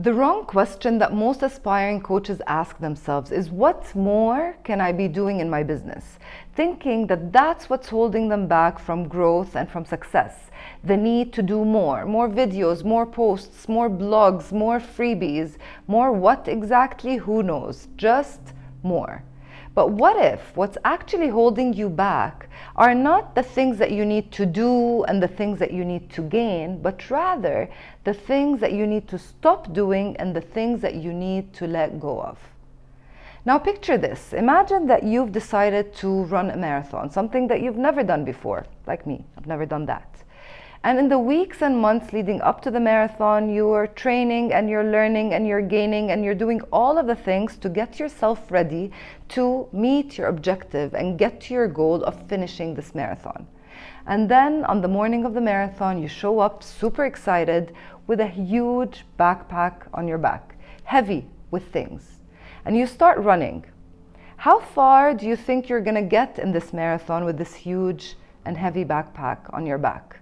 The wrong question that most aspiring coaches ask themselves is, what more can I be doing in my business? Thinking that that's what's holding them back from growth and from success. The need to do more videos, more posts, more blogs, more freebies, more what exactly? Who knows? Just more. But what if what's actually holding you back are not the things that you need to do and the things that you need to gain, but rather the things that you need to stop doing and the things that you need to let go of? Now picture this. Imagine that you've decided to run a marathon, something that you've never done before, like me. I've never done that. And in the weeks and months leading up to the marathon, you're training and you're learning and you're gaining and you're doing all of the things to get yourself ready to meet your objective and get to your goal of finishing this marathon. And then on the morning of the marathon, you show up super excited with a huge backpack on your back, heavy with things, and you start running. How far do you think you're gonna get in this marathon with this huge and heavy backpack on your back?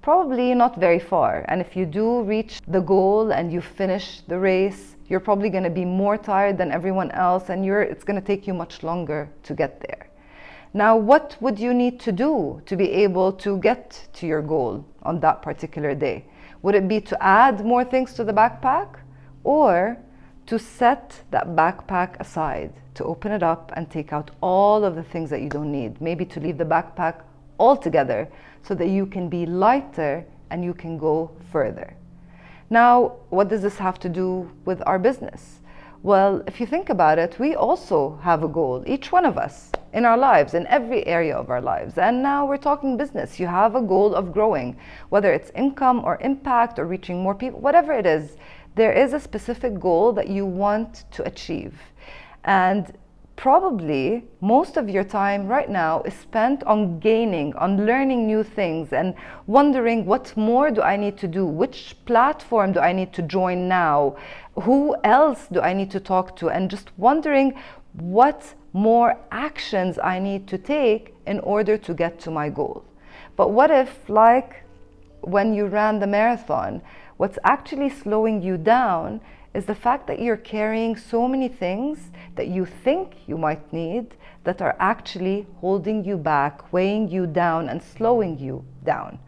Probably not very far, and if you do reach the goal and you finish the race, you're probably going to be more tired than everyone else, and it's going to take you much longer to get there. Now, what would you need to do to be able to get to your goal on that particular day? Would it be to add more things to the backpack, or to set that backpack aside, to open it up and take out all of the things that you don't need, maybe to leave the backpack altogether, so that you can be lighter and you can go further? Now, what does this have to do with our business? Well, if you think about it, we also have a goal, each one of us, in our lives, in every area of our lives. And now we're talking business. You have a goal of growing, whether it's income or impact or reaching more people, whatever it is, there is a specific goal that you want to achieve. And probably most of your time right now is spent on gaining, on learning new things and wondering, what more do I need to do? Which platform do I need to join now? Who else do I need to talk to? And just wondering what more actions I need to take in order to get to my goal. But what if, like when you ran the marathon, what's actually slowing you down is the fact that you're carrying so many things that you think you might need that are actually holding you back, weighing you down and slowing you down.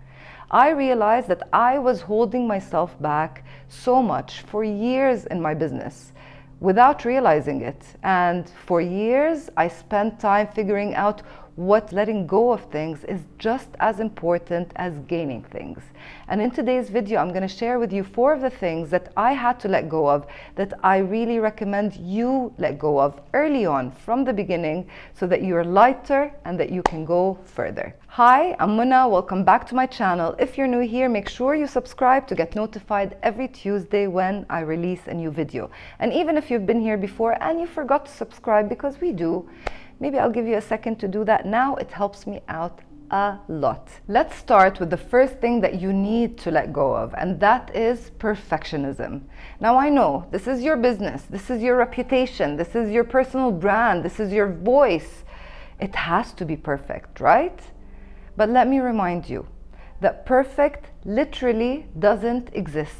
I realized that I was holding myself back so much for years in my business without realizing it. And for years, I spent time figuring out what letting go of things is just as important as gaining things. And in today's video, I'm going to share with you 4 of the things that I had to let go of that I really recommend you let go of early on from the beginning, so that you're lighter and that you can go further. Hi, I'm Muna. Welcome back to my channel. If you're new here, make sure you subscribe to get notified every Tuesday when I release a new video. And even if you've been here before and you forgot to subscribe, because we do, maybe I'll give you a second to do that now. It helps me out a lot. Let's start with the first thing that you need to let go of, and that is perfectionism. Now, I know this is your business, this is your reputation, this is your personal brand, this is your voice. It has to be perfect, right? But let me remind you that perfect literally doesn't exist,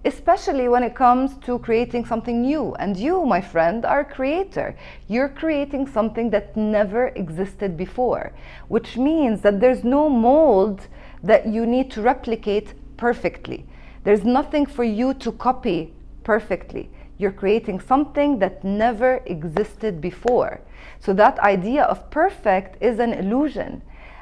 especially when it comes to creating something new. And you, my friend, are a creator. You're creating something that never existed before, which means that there's no mold that you need to replicate perfectly. There's nothing for you to copy perfectly. You're creating something that never existed before. So that idea of perfect is an illusion,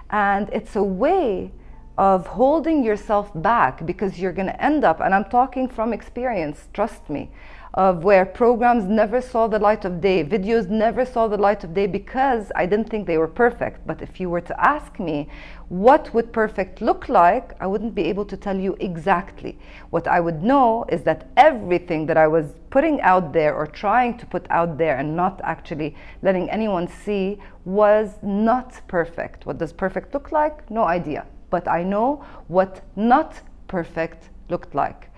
and it's a way of holding yourself back, because you're going to end up, and I'm talking from experience, trust me, of where programs never saw the light of day, videos never saw the light of day, because I didn't think they were perfect. But if you were to ask me what would perfect look like, I wouldn't be able to tell you exactly. What I would know is that everything that I was putting out there or trying to put out there and not actually letting anyone see was not perfect. What does perfect look like? No idea. But I know what not perfect looked like.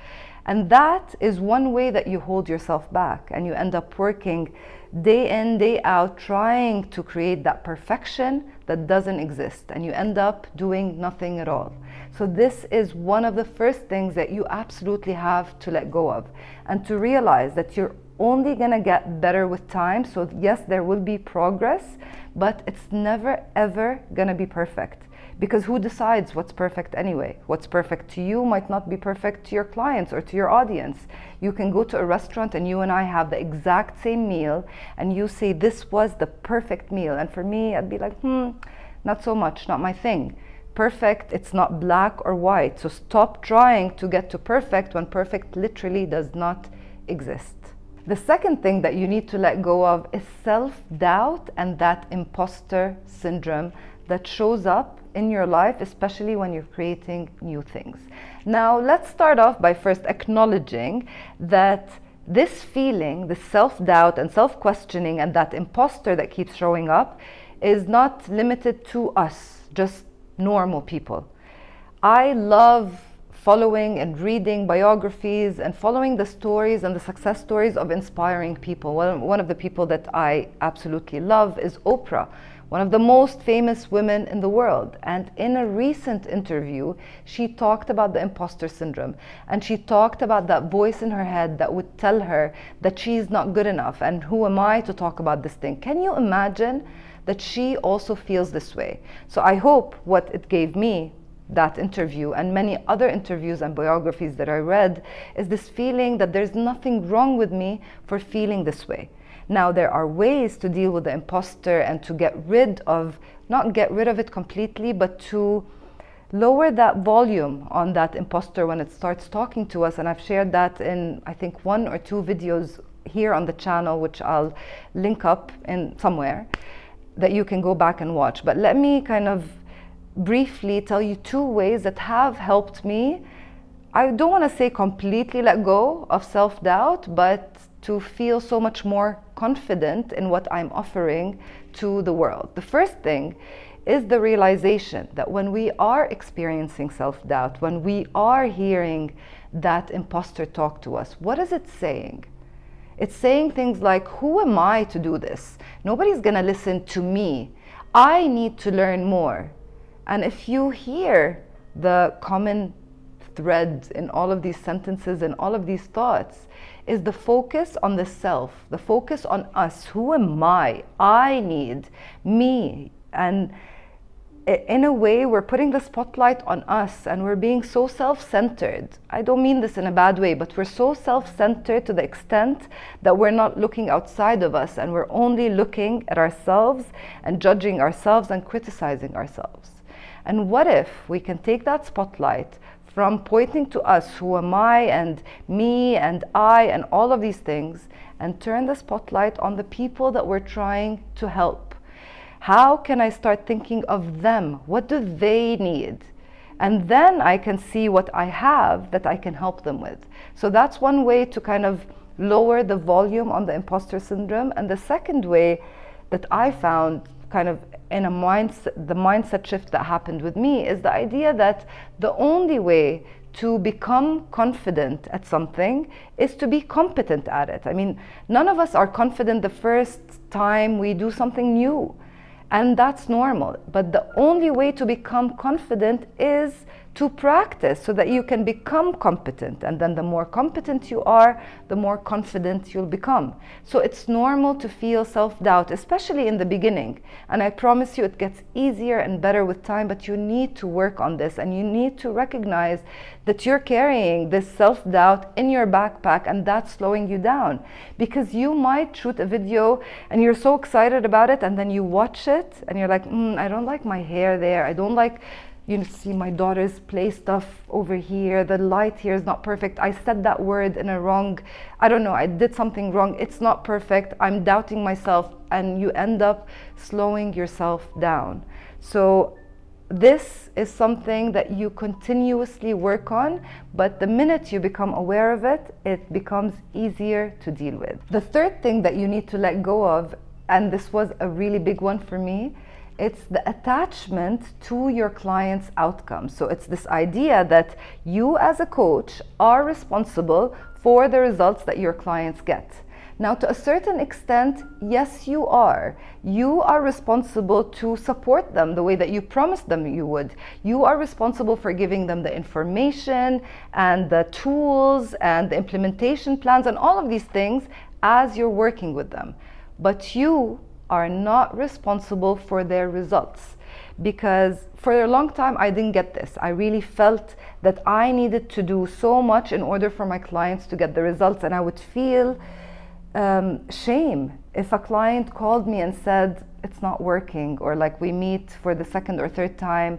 And that is one way that you hold yourself back, and you end up working day in, day out, trying to create that perfection that doesn't exist, and you end up doing nothing at all. So this is one of the first things that you absolutely have to let go of, and to realize that you're only gonna get better with time. So yes, there will be progress, but it's never ever gonna be perfect. Because who decides what's perfect anyway? What's perfect to you might not be perfect to your clients or to your audience. You can go to a restaurant and you and I have the exact same meal, and you say this was the perfect meal, and for me I'd be like, not so much, not my thing. Perfect, it's not black or white. So stop trying to get to perfect when perfect literally does not exist. The second thing that you need to let go of is self-doubt and that imposter syndrome that shows up in your life, especially when you're creating new things. Now, let's start off by first acknowledging that this feeling, the self-doubt and self-questioning and that imposter that keeps showing up is not limited to us, just normal people. I love following and reading biographies and following the stories and the success stories of inspiring people. One of the people that I absolutely love is Oprah, one of the most famous women in the world. And in a recent interview, she talked about the imposter syndrome, and she talked about that voice in her head that would tell her that she's not good enough, and who am I to talk about this thing? Can you imagine that she also feels this way? So I hope what it gave me, that interview and many other interviews and biographies that I read, is this feeling that there's nothing wrong with me for feeling this way. Now, there are ways to deal with the imposter and to get rid of, not get rid of it completely, but to lower that volume on that imposter when it starts talking to us. And I've shared that in, I think, 1 or 2 videos here on the channel, which I'll link up in somewhere that you can go back and watch. But let me kind of briefly tell you 2 ways that have helped me. I don't want to say completely let go of self-doubt, but to feel so much more confident in what I'm offering to the world. The first thing is the realization that when we are experiencing self-doubt, when we are hearing that imposter talk to us, what is it saying? It's saying things like, who am I to do this? Nobody's gonna listen to me. I need to learn more. And if you hear the common thread in all of these sentences and all of these thoughts, is the focus on the self, the focus on us. Who am I? I need me. And in a way, we're putting the spotlight on us, and we're being so self-centered. I don't mean this in a bad way, but we're so self-centered to the extent that we're not looking outside of us, and we're only looking at ourselves and judging ourselves and criticizing ourselves. And what if we can take that spotlight from pointing to us, who am I, and me, and I, and all of these things, and turn the spotlight on the people that we're trying to help? How can I start thinking of them? What do they need? And then I can see what I have that I can help them with. So that's one way to kind of lower the volume on the imposter syndrome. And the second way that I found kind of in the mindset shift that happened with me is the idea that the only way to become confident at something is to be competent at it. I mean, none of us are confident the first time we do something new, and that's normal. But the only way to become confident is to practice so that you can become competent. And then the more competent you are, the more confident you'll become. So it's normal to feel self-doubt, especially in the beginning. And I promise you it gets easier and better with time, but you need to work on this, and you need to recognize that you're carrying this self-doubt in your backpack, and that's slowing you down. Because you might shoot a video and you're so excited about it, and then you watch it and you're like, I don't like my hair there. I don't like, you see my daughter's play stuff over here. The light here is not perfect. I said that word in a wrong, I don't know, I did something wrong. It's not perfect. I'm doubting myself, and you end up slowing yourself down. So this is something that you continuously work on, but the minute you become aware of it, it becomes easier to deal with. The third thing that you need to let go of, and this was a really big one for me, It's the attachment to your client's outcome. So it's this idea that you as a coach are responsible for the results that your clients get. Now, to a certain extent, yes, you are. You are responsible to support them the way that you promised them you would. You are responsible for giving them the information and the tools and the implementation plans and all of these things as you're working with them. But you are not responsible for their results. Because for a long time, I didn't get this. I really felt that I needed to do so much in order for my clients to get the results, and I would feel shame if a client called me and said it's not working, or like we meet for the second or third time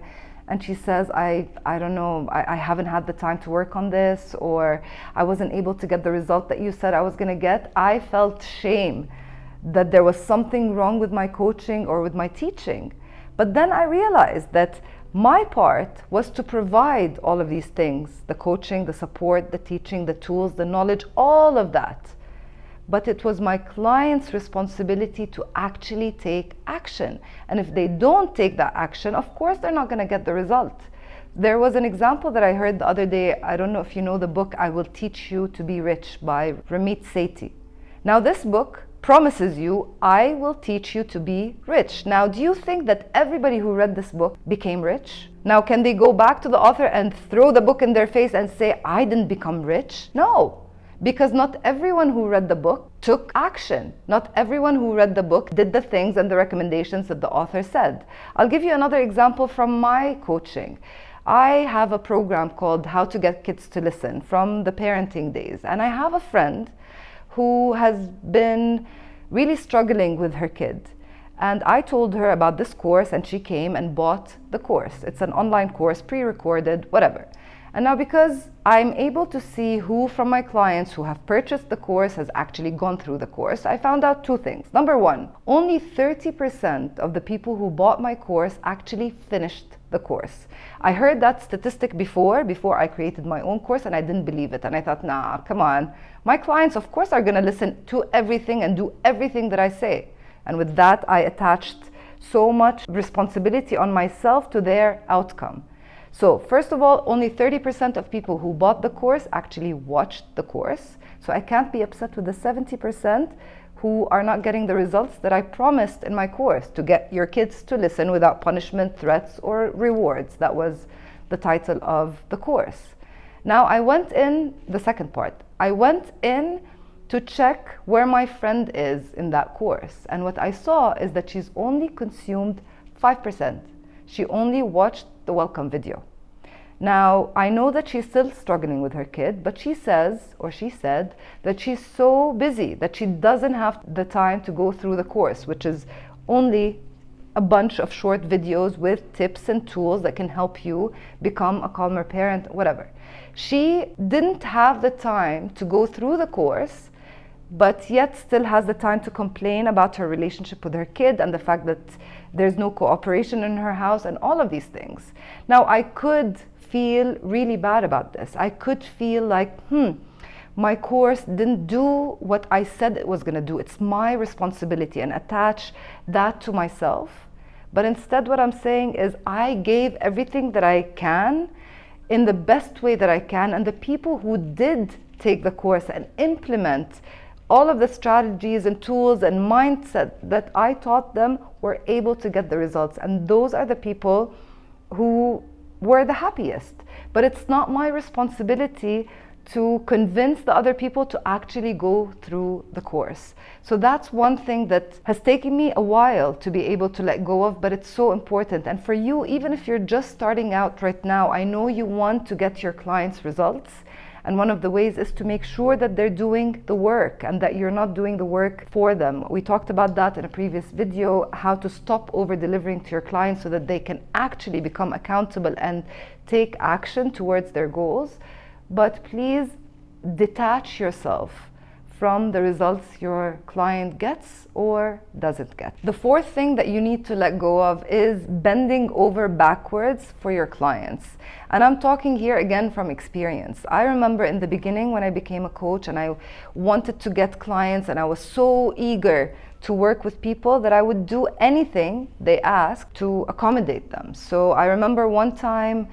and she says I don't know, I haven't had the time to work on this, or I wasn't able to get the result that you said I was going to get. I felt shame that there was something wrong with my coaching or with my teaching. But then I realized that my part was to provide all of these things: the coaching, the support, the teaching, the tools, the knowledge, all of that. But it was my client's responsibility to actually take action. And if they don't take that action, of course, they're not going to get the result. There was an example that I heard the other day. I don't know if you know the book, I Will Teach You to Be Rich by Ramit Sethi. Now, this book promises you, I will teach you to be rich. Now, do you think that everybody who read this book became rich? Now, can they go back to the author and throw the book in their face and say, I didn't become rich? No. Because not everyone who read the book took action. Not everyone who read the book did the things and the recommendations that the author said. I'll give you another example from my coaching. I have a program called How to Get Kids to Listen from the parenting days. And I have a friend who has been really struggling with her kid. And I told her about this course, and she came and bought the course. It's an online course, pre-recorded, whatever. And now, because I'm able to see who from my clients who have purchased the course has actually gone through the course, I found out two things. Number one, only 30% of the people who bought my course actually finished the course. I heard that statistic before I created my own course, and I didn't believe it. And I thought, nah, come on. My clients, of course, are going to listen to everything and do everything that I say. And with that, I attached so much responsibility on myself to their outcome. So first of all, only 30% of people who bought the course actually watched the course. So I can't be upset with the 70% who are not getting the results that I promised in my course: to get your kids to listen without punishment, threats, or rewards. That was the title of the course. Now, I went in, the second part, I went in to check where my friend is in that course. And what I saw is that she's only consumed 5%. She only watched the welcome video. Now, I know that she's still struggling with her kid, but she says, or she said, that she's so busy that she doesn't have the time to go through the course, which is only a bunch of short videos with tips and tools that can help you become a calmer parent, whatever. She didn't have the time to go through the course, but yet still has the time to complain about her relationship with her kid and the fact that there's no cooperation in her house and all of these things. Now, I could feel really bad about this. I could feel like, my course didn't do what I said it was going to do. It's my responsibility, and attach that to myself. But instead, what I'm saying is I gave everything that I can in the best way that I can, and the people who did take the course and implement all of the strategies and tools and mindset that I taught them were able to get the results. And those are the people who were the happiest. But it's not my responsibility to convince the other people to actually go through the course. So that's one thing that has taken me a while to be able to let go of, but it's so important. And for you, even if you're just starting out right now, I know you want to get your clients results. And one of the ways is to make sure that they're doing the work and that you're not doing the work for them. We talked about that in a previous video, how to stop over-delivering to your clients so that they can actually become accountable and take action towards their goals. But please detach yourself from the results your client gets or doesn't get. The fourth thing that you need to let go of is bending over backwards for your clients. And I'm talking here again from experience. I remember in the beginning when I became a coach and I wanted to get clients and I was so eager to work with people that I would do anything they asked to accommodate them. So I remember one time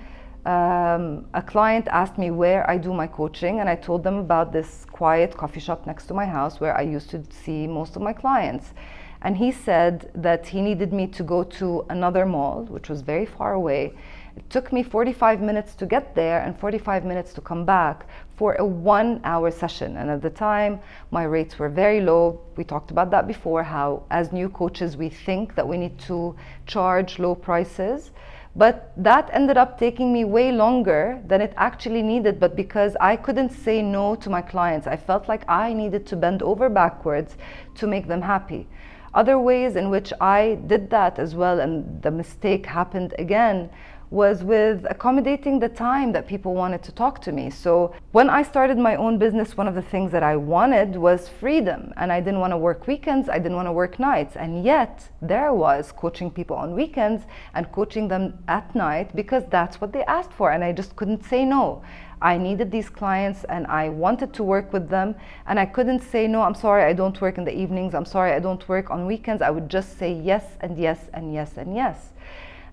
a client asked me where I do my coaching, and I told them about this quiet coffee shop next to my house where I used to see most of my clients. And he said that he needed me to go to another mall, which was very far away. It took me 45 minutes to get there and 45 minutes to come back for a 1-hour session. And at the time, my rates were very low. We talked about that before, how as new coaches, we think that we need to charge low prices. But that ended up taking me way longer than it actually needed. But because I couldn't say no to my clients, I felt like I needed to bend over backwards to make them happy. Other ways in which I did that as well, and the mistake happened again, was with accommodating the time that people wanted to talk to me. So when I started my own business, one of the things that I wanted was freedom, and I didn't want to work weekends, I didn't want to work nights, and yet there I was coaching people on weekends and coaching them at night because that's what they asked for, and I just couldn't say no. I needed these clients and I wanted to work with them, and I couldn't say no, I'm sorry I don't work in the evenings, I'm sorry I don't work on weekends. I would just say yes and yes and yes and yes.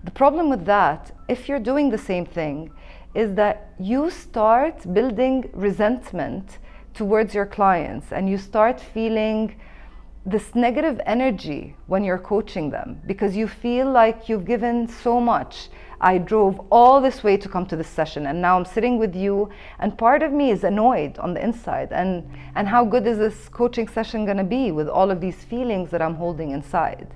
The problem with that, if you're doing the same thing, is that you start building resentment towards your clients and you start feeling this negative energy when you're coaching them because you feel like you've given so much. I drove all this way to come to this session and now I'm sitting with you, and part of me is annoyed on the inside. And how good is this coaching session going to be with all of these feelings that I'm holding inside?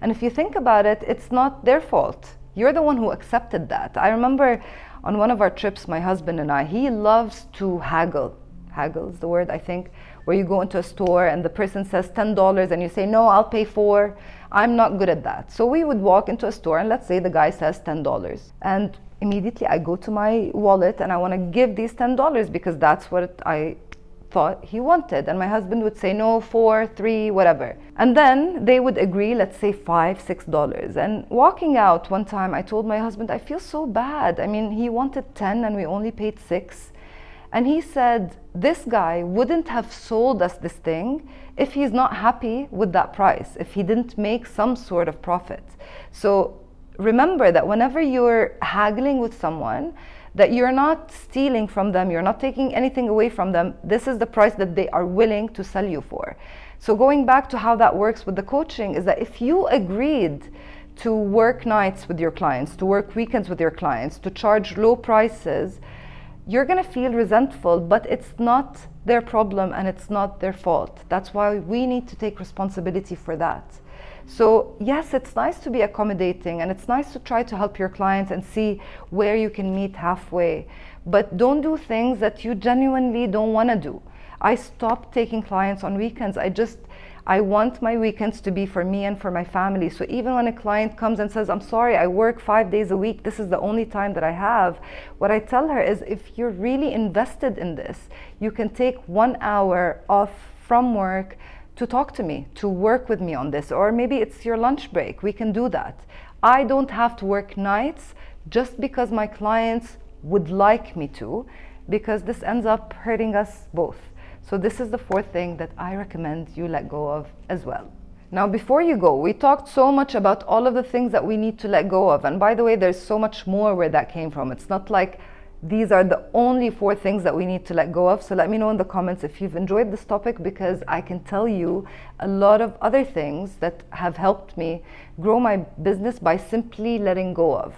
And if you think about it, it's not their fault. You're the one who accepted that. I remember on one of our trips, my husband and I, he loves to haggle. Haggle is the word, I think, where you go into a store and the person says $10 and you say, no, I'll pay $4. I'm not good at that. So we would walk into a store and let's say the guy says $10. And immediately I go to my wallet and I want to give these $10 because that's what I thought he wanted. And my husband would say no, 4, 3, whatever. And then they would agree, let's say $5, $6. And walking out one time, I told my husband, I feel so bad. I mean, he wanted 10 and we only paid 6. And he said, this guy wouldn't have sold us this thing if he's not happy with that price, if he didn't make some sort of profit. So remember that whenever you're haggling with someone, that you're not stealing from them, you're not taking anything away from them. This is the price that they are willing to sell you for. So going back to how that works with the coaching is that if you agreed to work nights with your clients, to work weekends with your clients, to charge low prices, you're going to feel resentful, but it's not their problem and it's not their fault. That's why we need to take responsibility for that. So yes, it's nice to be accommodating and it's nice to try to help your clients and see where you can meet halfway, but don't do things that you genuinely don't want to do. I stopped taking clients on weekends. I want my weekends to be for me and for my family. So even when a client comes and says, I'm sorry, I work 5 days a week, this is the only time that I have, what I tell her is, if you're really invested in this, you can take 1 hour off from work to talk to me, to work with me on this, or maybe it's your lunch break. We can do that. I don't have to work nights just because my clients would like me to, because this ends up hurting us both. So this is the fourth thing that I recommend you let go of as well. Now, before you go, we talked so much about all of the things that we need to let go of. And by the way, there's so much more where that came from. It's not like these are the only 4 things that we need to let go of. So let me know in the comments if you've enjoyed this topic, because I can tell you a lot of other things that have helped me grow my business by simply letting go of.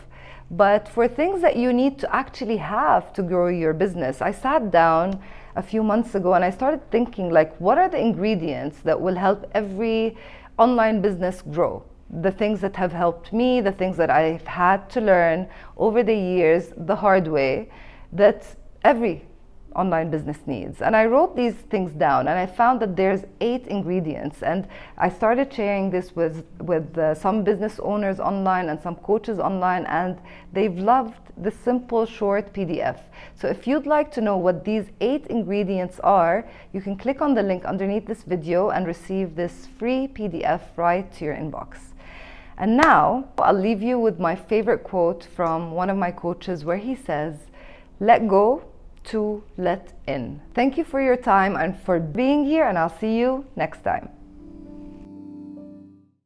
But for things that you need to actually have to grow your business, I sat down a few months ago and I started thinking, like, what are the ingredients that will help every online business grow? The things that have helped me, the things that I've had to learn over the years the hard way, that every online business needs. And I wrote these things down, and I found that there's 8 ingredients. And I started sharing this with some business owners online and some coaches online, and they've loved the simple, short PDF. So if you'd like to know what these 8 ingredients are, you can click on the link underneath this video and receive this free PDF right to your inbox. And now I'll leave you with my favorite quote from one of my coaches, where he says, "Let go to let in." Thank you for your time and for being here, and I'll see you next time.